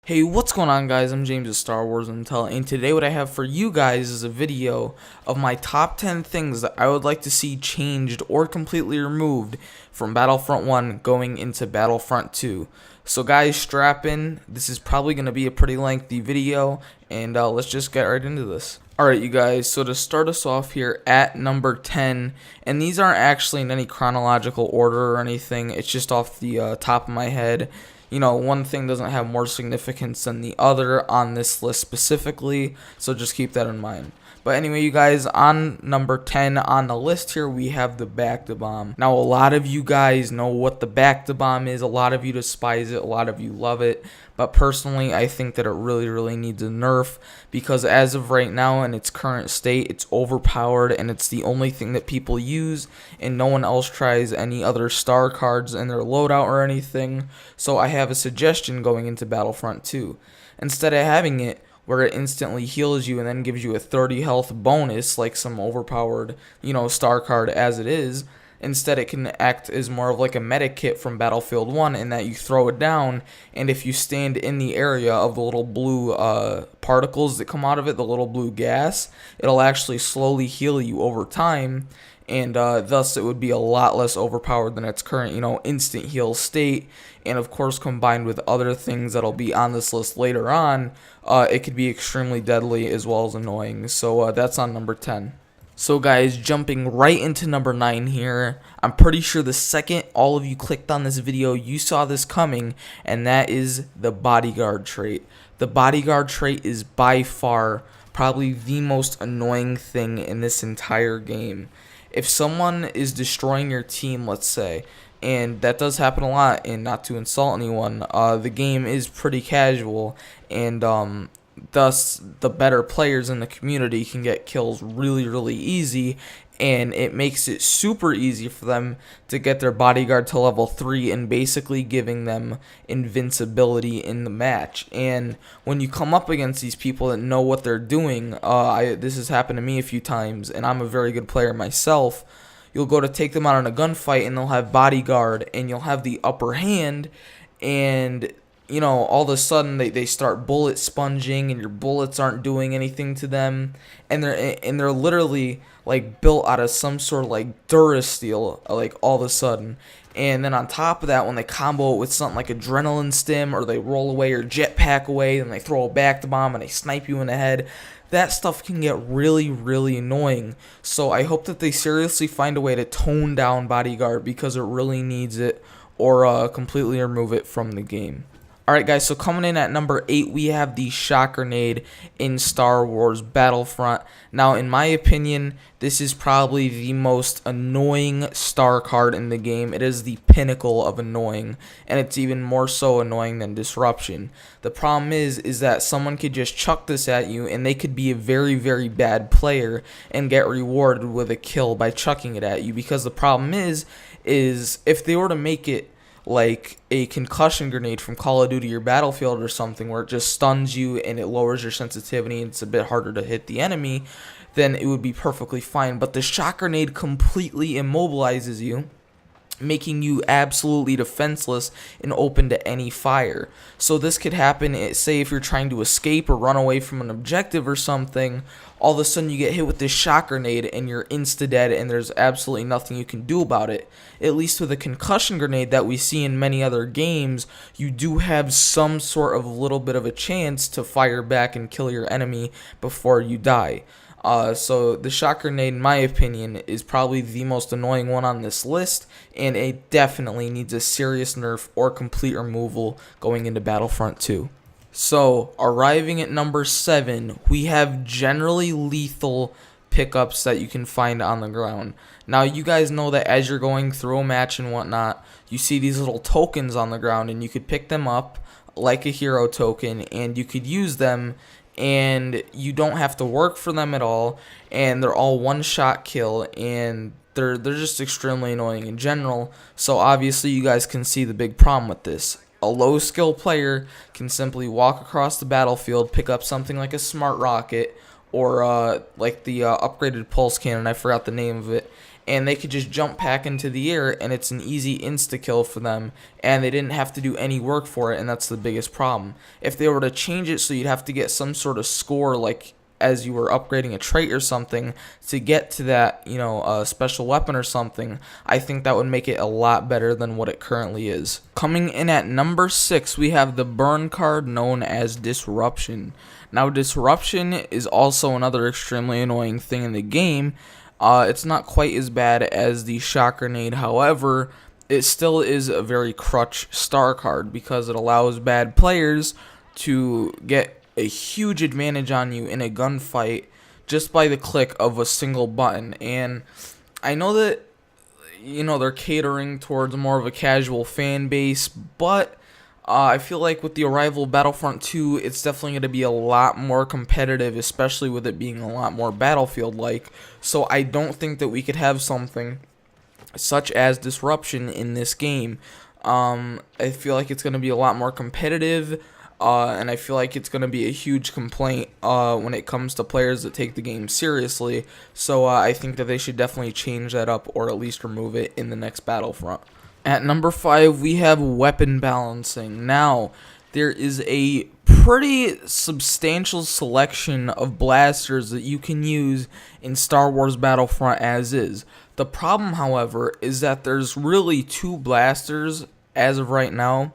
Hey, what's going on, guys? I'm James of Star Wars Intel, and today what I have for you guys is a video of my top 10 things that I would like to see changed or completely removed from Battlefront 1 going into Battlefront 2. So guys, strap in. This is probably going to be a pretty lengthy video, and let's just get right into this. Alright, you guys, so to start us off here at number 10, and these aren't actually in any chronological order or anything, it's just off the top of my head. You know, one thing doesn't have more significance than the other on this list specifically, so just keep that in mind. But anyway, you guys, on number 10 on the list here, we have the back-to-bomb. Now, a lot of you guys know what the back-to-bomb is. A lot of you despise it. A lot of you love it. But personally, I think that it really needs a nerf, because as of right now, in its current state, it's overpowered, and it's the only thing that people use, and no one else tries any other star cards in their loadout or anything. So I have a suggestion going into Battlefront 2. Instead of having it where it instantly heals you and then gives you a 30 health bonus like some overpowered, star card as it is, instead it can act as more of like a meta kit from Battlefield 1, in that you throw it down, and if you stand in the area of the little blue particles that come out of it, the little blue gas, it'll actually slowly heal you over time, and thus it would be a lot less overpowered than its current, instant heal state. And of course, combined with other things that'll be on this list later on, it could be extremely deadly as well as annoying. So that's on number 10. So guys, jumping right into number 9 here, I'm pretty sure the second all of you clicked on this video, you saw this coming, and that is the bodyguard trait. The bodyguard trait is by far probably the most annoying thing in this entire game. If someone is destroying your team, let's say, and that does happen a lot, and not to insult anyone, the game is pretty casual, and thus the better players in the community can get kills really easy, and it makes it super easy for them to get their bodyguard to level 3 and basically giving them invincibility in the match. And when you come up against these people that know what they're doing, this has happened to me a few times, and I'm a very good player myself. You'll go to take them out in a gunfight, and they'll have bodyguard, and you'll have the upper hand, and all of a sudden they start bullet sponging, and your bullets aren't doing anything to them, and they're literally like built out of some sort of like Durasteel, like all of a sudden. And then on top of that, when they combo it with something like adrenaline stim, or they roll away or jetpack away, and they throw a back to bomb and they snipe you in the head, that stuff can get really annoying. So I hope that they seriously find a way to tone down bodyguard, because it really needs it, or completely remove it from the game. Alright guys, so coming in at number 8, we have the shot grenade in Star Wars Battlefront. Now, in my opinion, this is probably the most annoying star card in the game. It is the pinnacle of annoying, and it's even more so annoying than disruption. The problem is that someone could just chuck this at you, and they could be a very bad player and get rewarded with a kill by chucking it at you, because the problem is if they were to make it like a concussion grenade from Call of Duty or Battlefield or something, where it just stuns you and it lowers your sensitivity and it's a bit harder to hit the enemy, then it would be perfectly fine. But the shot grenade completely immobilizes you, making you absolutely defenseless and open to any fire. So this could happen, say if you're trying to escape or run away from an objective or something, all of a sudden you get hit with this shot grenade and you're insta-dead, and there's absolutely nothing you can do about it. At least with a concussion grenade that we see in many other games, you do have some sort of little bit of a chance to fire back and kill your enemy before you die. So the shot grenade, in my opinion, is probably the most annoying one on this list, and it definitely needs a serious nerf or complete removal going into Battlefront 2. So, arriving at number 7, we have generally lethal pickups that you can find on the ground. Now, you guys know that as you're going through a match and whatnot, you see these little tokens on the ground, and you could pick them up like a hero token, and you could use them, and you don't have to work for them at all, and they're all one-shot kill, and they're just extremely annoying in general. So obviously you guys can see the big problem with this. A low skill player can simply walk across the battlefield, pick up something like a smart rocket, or like the upgraded pulse cannon, I forgot the name of it, and they could just jump back into the air, and it's an easy insta-kill for them, and they didn't have to do any work for it, and that's the biggest problem. If they were to change it so you'd have to get some sort of score, like as you were upgrading a trait or something to get to that, special weapon or something, I think that would make it a lot better than what it currently is. Coming in at number 6, we have the burn card known as Disruption. Now, Disruption is also another extremely annoying thing in the game. It's not quite as bad as the Shock Grenade, however, it still is a very crutch star card because it allows bad players to get a huge advantage on you in a gunfight just by the click of a single button. And I know that they're catering towards more of a casual fan base, but I feel like with the arrival of Battlefront 2, it's definitely going to be a lot more competitive, especially with it being a lot more Battlefield-like. So I don't think that we could have something such as Disruption in this game. I feel like it's going to be a lot more competitive. And I feel like it's going to be a huge complaint when it comes to players that take the game seriously. So I think that they should definitely change that up or at least remove it in the next Battlefront. At number 5, we have weapon balancing. Now, there is a pretty substantial selection of blasters that you can use in Star Wars Battlefront as is. The problem, however, is that there's really 2 blasters as of right now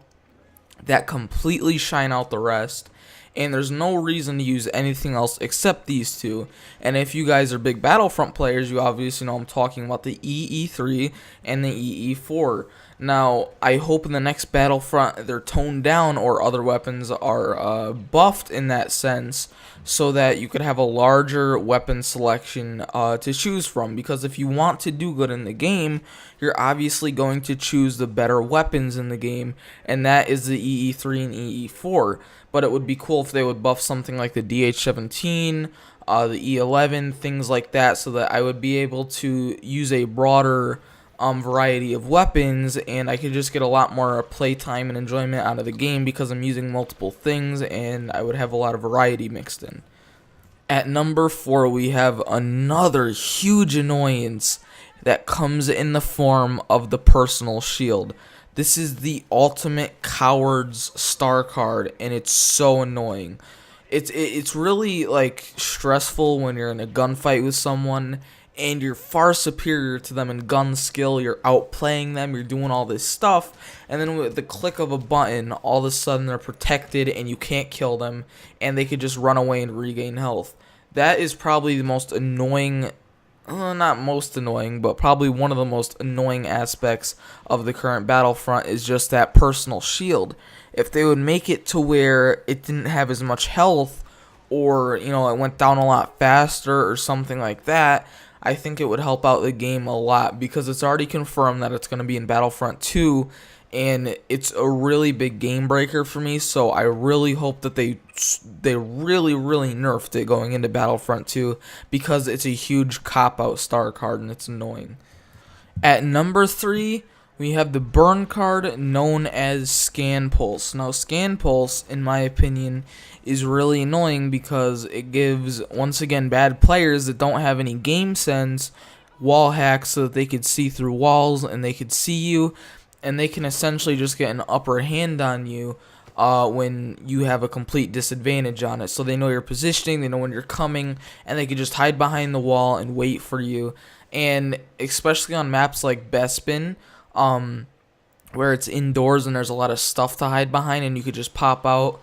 that completely shine out the rest, and there's no reason to use anything else except these 2. And if you guys are big Battlefront players, you obviously know I'm talking about the EE3 and the EE4. Now, I hope in the next Battlefront they're toned down or other weapons are buffed in that sense, so that you could have a larger weapon selection to choose from. Because if you want to do good in the game, you're obviously going to choose the better weapons in the game, and that is the EE3 and EE4. But it would be cool if they would buff something like the DH-17, the E11, things like that, so that I would be able to use a broader variety of weapons, and I could just get a lot more playtime and enjoyment out of the game because I'm using multiple things, and I would have a lot of variety mixed in. At number 4, we have another huge annoyance that comes in the form of the personal shield. This is the ultimate coward's star card, and it's so annoying. It's really like stressful when you're in a gunfight with someone and you're far superior to them in gun skill, you're outplaying them, you're doing all this stuff, and then with the click of a button, all of a sudden they're protected and you can't kill them, and they could just run away and regain health. That is probably the most annoying, not most annoying, but probably one of the most annoying aspects of the current Battlefront is just that personal shield. If they would make it to where it didn't have as much health, or, it went down a lot faster or something like that, I think it would help out the game a lot, because it's already confirmed that it's going to be in Battlefront 2, and it's a really big game breaker for me, so I really hope that they really nerfed it going into Battlefront 2, because it's a huge cop-out star card, and it's annoying. At number 3, we have the burn card known as Scan Pulse. Now, Scan Pulse, in my opinion, is really annoying because it gives, once again, bad players that don't have any game sense wall hacks so that they could see through walls and they could see you, and they can essentially just get an upper hand on you when you have a complete disadvantage on it. So they know your positioning, they know when you're coming, and they can just hide behind the wall and wait for you. And especially on maps like Bespin, where it's indoors and there's a lot of stuff to hide behind and you could just pop out,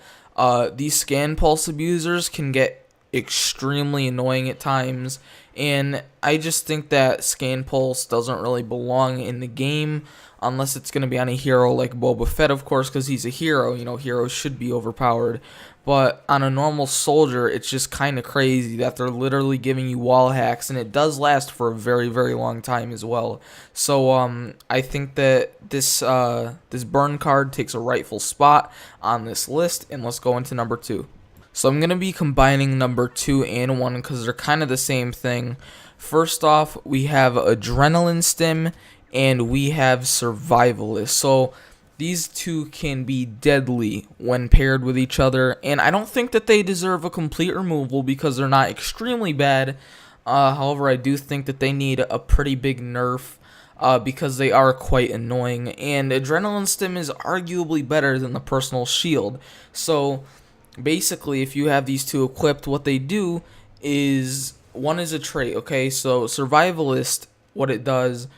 these Scan Pulse abusers can get extremely annoying at times, and I just think that Scan Pulse doesn't really belong in the game unless it's going to be on a hero like Boba Fett, of course, because he's a hero. Heroes should be overpowered, but on a normal soldier, it's just kind of crazy that they're literally giving you wall hacks, and it does last for a very, very long time as well. So I think that this burn card takes a rightful spot on this list, and let's go into number 2. So I'm going to be combining number 2 and 1 because they're kind of the same thing. First off, we have Adrenaline Stim and we have Survivalist. So these 2 can be deadly when paired with each other, and I don't think that they deserve a complete removal because they're not extremely bad. However, I do think that they need a pretty big nerf because they are quite annoying, and Adrenaline Stim is arguably better than the personal shield. So basically, if you have these two equipped, what they do is, one is a trait, okay? So Survivalist, what it does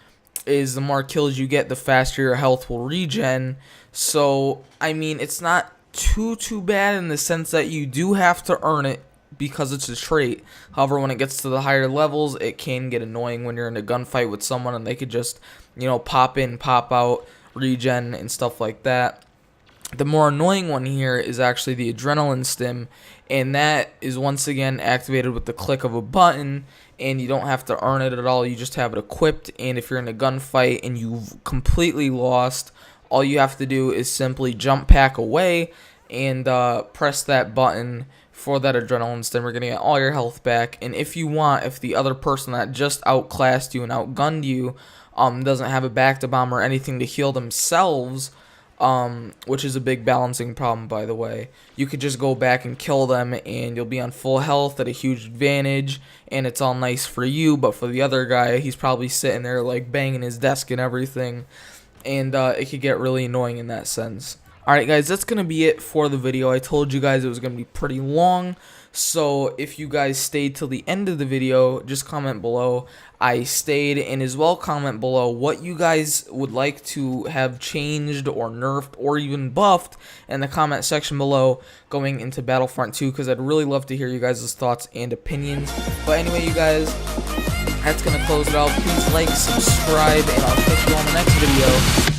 is the more kills you get, the faster your health will regen. So, I mean, it's not too bad in the sense that you do have to earn it because it's a trait. However, when it gets to the higher levels, it can get annoying when you're in a gunfight with someone and they could just, you know, pop in, pop out, regen, and stuff like that. The more annoying one here is actually the Adrenaline Stim, and that is once again activated with the click of a button, and you don't have to earn it at all. You just have it equipped, and if you're in a gunfight and you've completely lost, all you have to do is simply jump pack away and press that button for that Adrenaline Stim. You're going to get all your health back, and if you want, if the other person that just outclassed you and outgunned you doesn't have a back-to-bomb or anything to heal themselves, which is a big balancing problem, by the way, you could just go back and kill them, and you'll be on full health at a huge advantage, and it's all nice for you, but for the other guy, he's probably sitting there, like, banging his desk and everything, and it could get really annoying in that sense. Alright guys, that's going to be it for the video. I told you guys it was going to be pretty long, so if you guys stayed till the end of the video, just comment below I stayed, and as well comment below what you guys would like to have changed or nerfed or even buffed in the comment section below going into Battlefront 2, because I'd really love to hear you guys' thoughts and opinions. But anyway, you guys, that's going to close it out. Please like, subscribe, and I'll catch you on the next video.